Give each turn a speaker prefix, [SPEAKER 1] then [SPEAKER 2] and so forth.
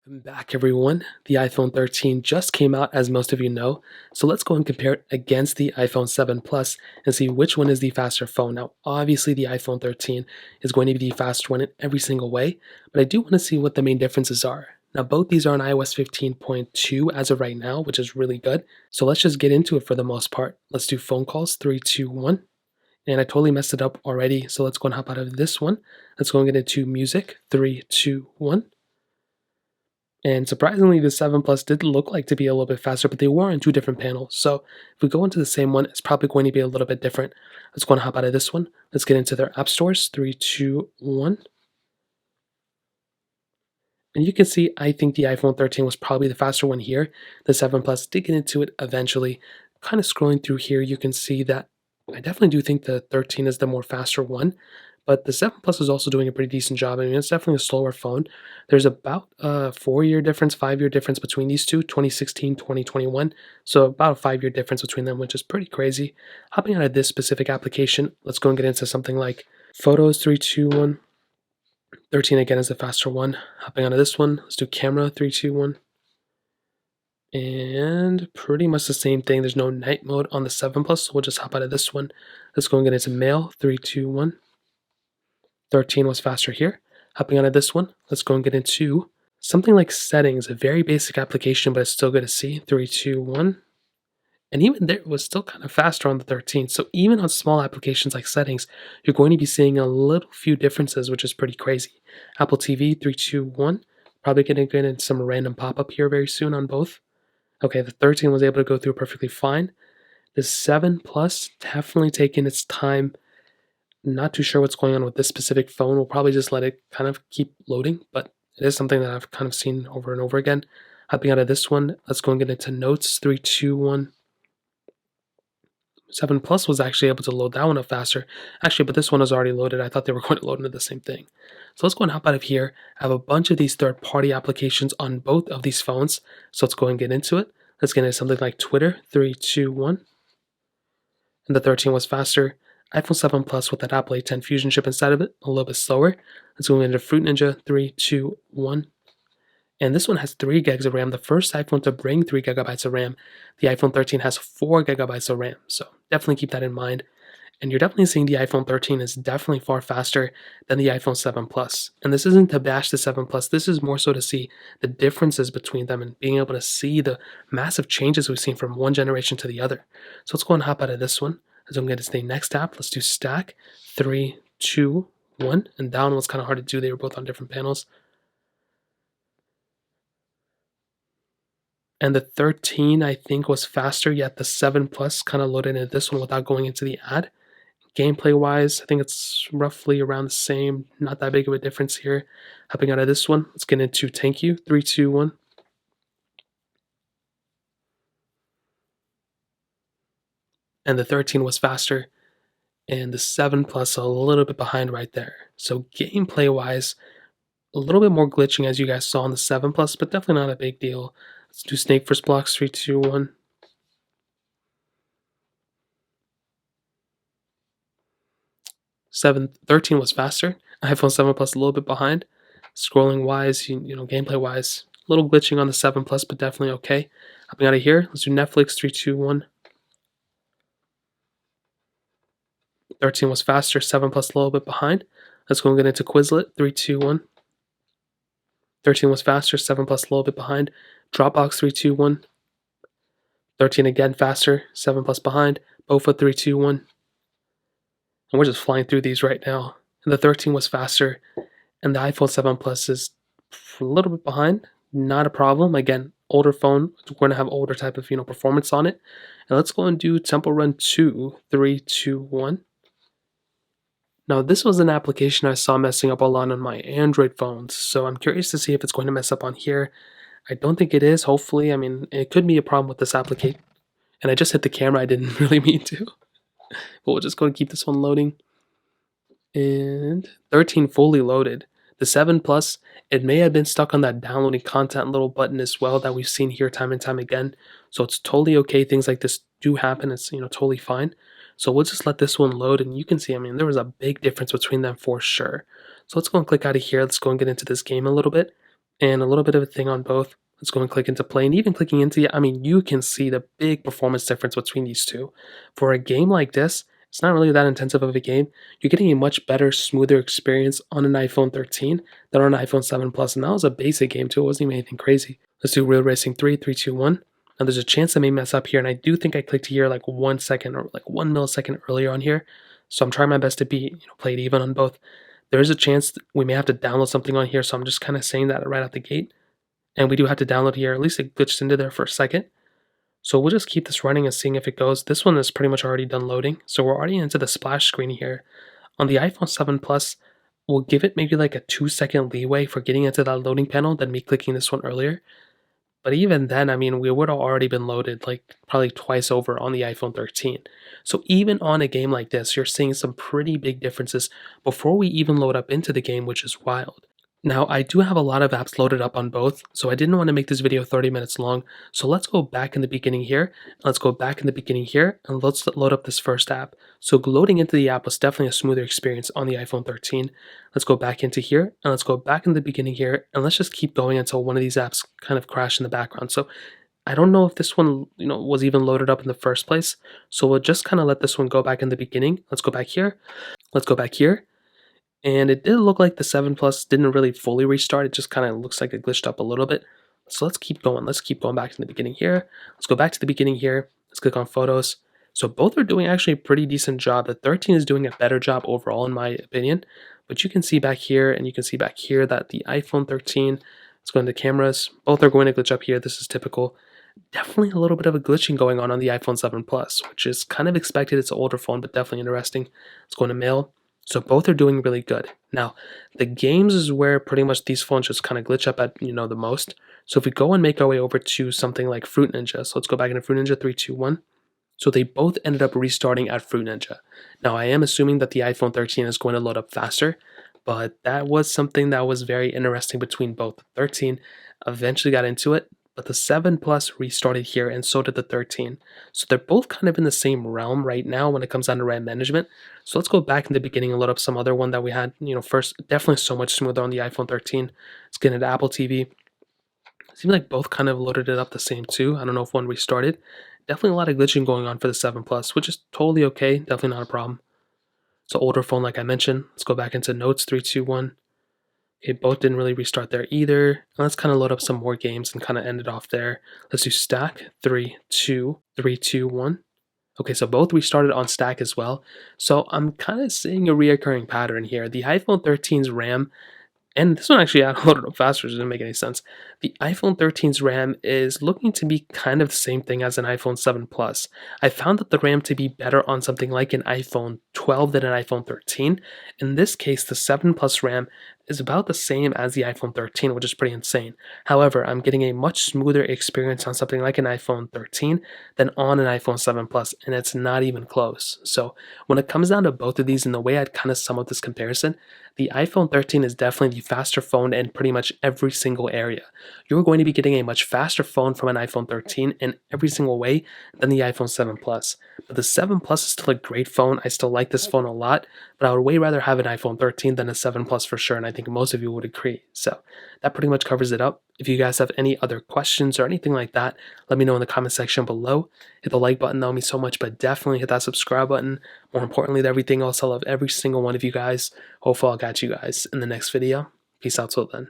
[SPEAKER 1] Welcome back, everyone. The iPhone 13 just came out, as most of you know, so let's go and compare it against the iPhone 7 Plus and see which one is the faster phone. Now, obviously, the iPhone 13 is going to be the faster one in every single way, but I do want to see what the main differences are. Now, both these are on iOS 15.2 as of right now, which is really good. So let's just get into it for the most part. Let's do phone calls, 3, 2, 1. And I totally messed it up already, so let's go and hop out of this one. Let's go and get into music, 3, 2, 1. And surprisingly, the 7 Plus did look like to be a little bit faster, but they were on two different panels. So if we go into the same one, it's probably going to be a little bit different. Let's go and hop out of this one. Let's get into their app stores. 3, 2, 1. And you can see, I think the iPhone 13 was probably the faster one here. The 7 Plus did get into it eventually. Kind of scrolling through here, you can see that I definitely do think the 13 is the more faster one. But the 7 Plus is also doing a pretty decent job. I mean, it's definitely a slower phone. There's about a 4-year difference, 5-year difference between these two, 2016, 2021. So about a 5-year difference between them, which is pretty crazy. Hopping out of this specific application, let's go and get into something like Photos, 3, 2, 1. 13 again is the faster one. Hopping out of this one, let's do Camera, 3, 2, 1. And pretty much the same thing. There's no night mode on the 7 Plus, so we'll just hop out of this one. Let's go and get into Mail, 3, 2, 1. 13 was faster here. Hopping out of this one, let's go and get into something like Settings, a very basic application, but it's still good to see. 3, 2, 1. And even there, it was still kind of faster on the 13. So even on small applications like Settings, you're going to be seeing a little few differences, which is pretty crazy. Apple TV, 3, 2, 1. Probably going to get in some random pop-up here very soon on both. Okay, the 13 was able to go through perfectly fine. The 7 Plus definitely taking its time. Not too sure what's going on with this specific phone. We'll probably just let it kind of keep loading, but it is something that I've kind of seen over and over again. Hopping out of this one, let's go and get into Notes, 3, 2, 1. 7 Plus was actually able to load that one up faster. Actually, but this one was already loaded. I thought they were going to load into the same thing. So let's go and hop out of here. I have a bunch of these third-party applications on both of these phones. So let's go and get into it. Let's get into something like Twitter, 3, 2, 1. And the 13 was faster. iPhone 7 Plus with that Apple A10 Fusion chip inside of it, a little bit slower. Let's go into Fruit Ninja, 3, 2, 1. And this one has 3 gigs of RAM. The first iPhone to bring 3 gigabytes of RAM. The iPhone 13 has 4 gigabytes of RAM. So definitely keep that in mind. And you're definitely seeing the iPhone 13 is definitely far faster than the iPhone 7 Plus. And this isn't to bash the 7 Plus. This is more so to see the differences between them and being able to see the massive changes we've seen from one generation to the other. So let's go and hop out of this one. As I'm going to the next app, let's do Stack, 3, 2, 1. And down was kind of hard to do. They were both on different panels. And the 13, I think, was faster, yet the 7 Plus kind of loaded into this one without going into the ad. Gameplay-wise, I think it's roughly around the same. Not that big of a difference here. Hopping out of this one, let's get into Thank You, 3, 2, 1. And the 13 was faster, and the 7 Plus a little bit behind right there. So gameplay-wise, a little bit more glitching as you guys saw on the 7 Plus, but definitely not a big deal. Let's do Snake First Blocks, 3, 2, 1. 13 was faster. iPhone 7 Plus a little bit behind. Scrolling wise, gameplay wise, a little glitching on the 7 Plus, but definitely okay. Hopping out of here, let's do Netflix, 3, 2, 1. 13 was faster, 7 Plus a little bit behind. Let's go and get into Quizlet, 3, 2, 1. 13 was faster, 7 Plus a little bit behind. Dropbox, 3, 2, 1. 13 again faster, 7 Plus behind. Bofa, 3, 2, 1. And we're just flying through these right now. And the 13 was faster, and the iPhone 7 Plus is a little bit behind. Not a problem. Again, older phone, we're going to have older type of performance on it. And let's go and do Temple Run 2, 3, 2, 1. Now, this was an application I saw messing up a lot on my Android phones, so I'm curious to see if it's going to mess up on here. I don't think it is, hopefully. I mean, it could be a problem with this application. And I just hit the camera, I didn't really mean to. But we'll just go and keep this one loading. And 13 fully loaded. The 7 Plus, it may have been stuck on that downloading content little button as well that we've seen here time and time again. So it's totally okay. Things like this do happen. It's totally fine. So we'll just let this one load, and you can see, I mean, there was a big difference between them for sure. So let's go and click out of here. Let's go and get into this game a little bit. and a little bit of a thing on both. Let's go and click into play, and even clicking into it, I mean, you can see the big performance difference between these two. For a game like this, it's not really that intensive of a game. You're getting a much better, smoother experience on an iPhone 13 than on an iPhone 7 Plus, and that was a basic game too. It wasn't even anything crazy. Let's do Real Racing 3, 3, 2, 1. Now there's a chance I may mess up here, and I do think I clicked here like 1 second or like 1 millisecond earlier on here. So I'm trying my best to be, play it even on both. There is a chance that we may have to download something on here, so I'm just kind of saying that right out the gate. And we do have to download here. At least it glitched into there for a second. So we'll just keep this running and seeing if it goes. This one is pretty much already done loading. So we're already into the splash screen here. On the iPhone 7 Plus, we'll give it maybe like a 2-second leeway for getting into that loading panel than me clicking this one earlier. But even then, I mean, we would have already been loaded like probably twice over on the iPhone 13. So even on a game like this, you're seeing some pretty big differences before we even load up into the game, which is wild. Now, I do have a lot of apps loaded up on both, so I didn't want to make this video 30 minutes long. So let's go back in the beginning here. Let's go back in the beginning here, and let's load up this first app. So loading into the app was definitely a smoother experience on the iPhone 13. Let's go back into here, and let's go back in the beginning here, and let's just keep going until one of these apps kind of crash in the background. So I don't know if this one, was even loaded up in the first place. So we'll just kind of let this one go back in the beginning. Let's go back here. Let's go back here. And it did look like the 7 Plus didn't really fully restart. It just kind of looks like it glitched up a little bit. So let's keep going. Let's keep going back to the beginning here. Let's go back to the beginning here. Let's click on photos. So both are doing actually a pretty decent job. The 13 is doing a better job overall in my opinion. But you can see back here and you can see back here that the iPhone 13, let's go into cameras. Both are going to glitch up here. This is typical. Definitely a little bit of a glitching going on the iPhone 7 Plus, which is kind of expected. It's an older phone, but definitely interesting. Let's go into mail. So both are doing really good. Now, the games is where pretty much these phones just kind of glitch up at, the most. So if we go and make our way over to something like Fruit Ninja, so let's go back into Fruit Ninja 3, 2, 1. So they both ended up restarting at Fruit Ninja. Now, I am assuming that the iPhone 13 is going to load up faster, but that was something that was very interesting between both. The 13 eventually got into it, but the 7 Plus restarted here, and so did the 13. So they're both kind of in the same realm right now when it comes down to RAM management. So let's go back in the beginning and load up some other one that we had, first. Definitely so much smoother on the iPhone 13. Let's get into Apple TV. Seems like both kind of loaded it up the same too. I don't know if one restarted. Definitely a lot of glitching going on for the 7 Plus, which is totally okay. Definitely not a problem. It's an older phone like I mentioned. Let's go back into Notes 3, 2, 1. Okay, both didn't really restart there either. And let's kind of load up some more games and kind of end it off there. Let's do Stack 3, 2, 3, 2, 1. Okay, so both restarted on Stack as well. So I'm kind of seeing a reoccurring pattern here. The iPhone 13's RAM, and this one actually I loaded up faster, so it didn't make any sense. The iPhone 13's RAM is looking to be kind of the same thing as an iPhone 7 Plus. I found that the RAM to be better on something like an iPhone 12 than an iPhone 13. In this case, the 7 Plus RAM is about the same as the iPhone 13, which is pretty insane. However, I'm getting a much smoother experience on something like an iPhone 13 than on an iPhone 7 Plus, and it's not even close. So when it comes down to both of these and the way I'd kind of sum up this comparison, the iPhone 13 is definitely the faster phone in pretty much every single area. You're going to be getting a much faster phone from an iPhone 13 in every single way than the iPhone 7 Plus. But the 7 Plus is still a great phone. I still like this phone a lot, but I would way rather have an iPhone 13 than a 7 Plus for sure, and I think most of you would agree. So that pretty much covers it up. If you guys have any other questions or anything like that, let me know in the comment section below. Hit the like button, that would mean so much, but definitely hit that subscribe button. More importantly than everything else, I love every single one of you guys. Hopefully I'll catch you guys in the next video. Peace out till then.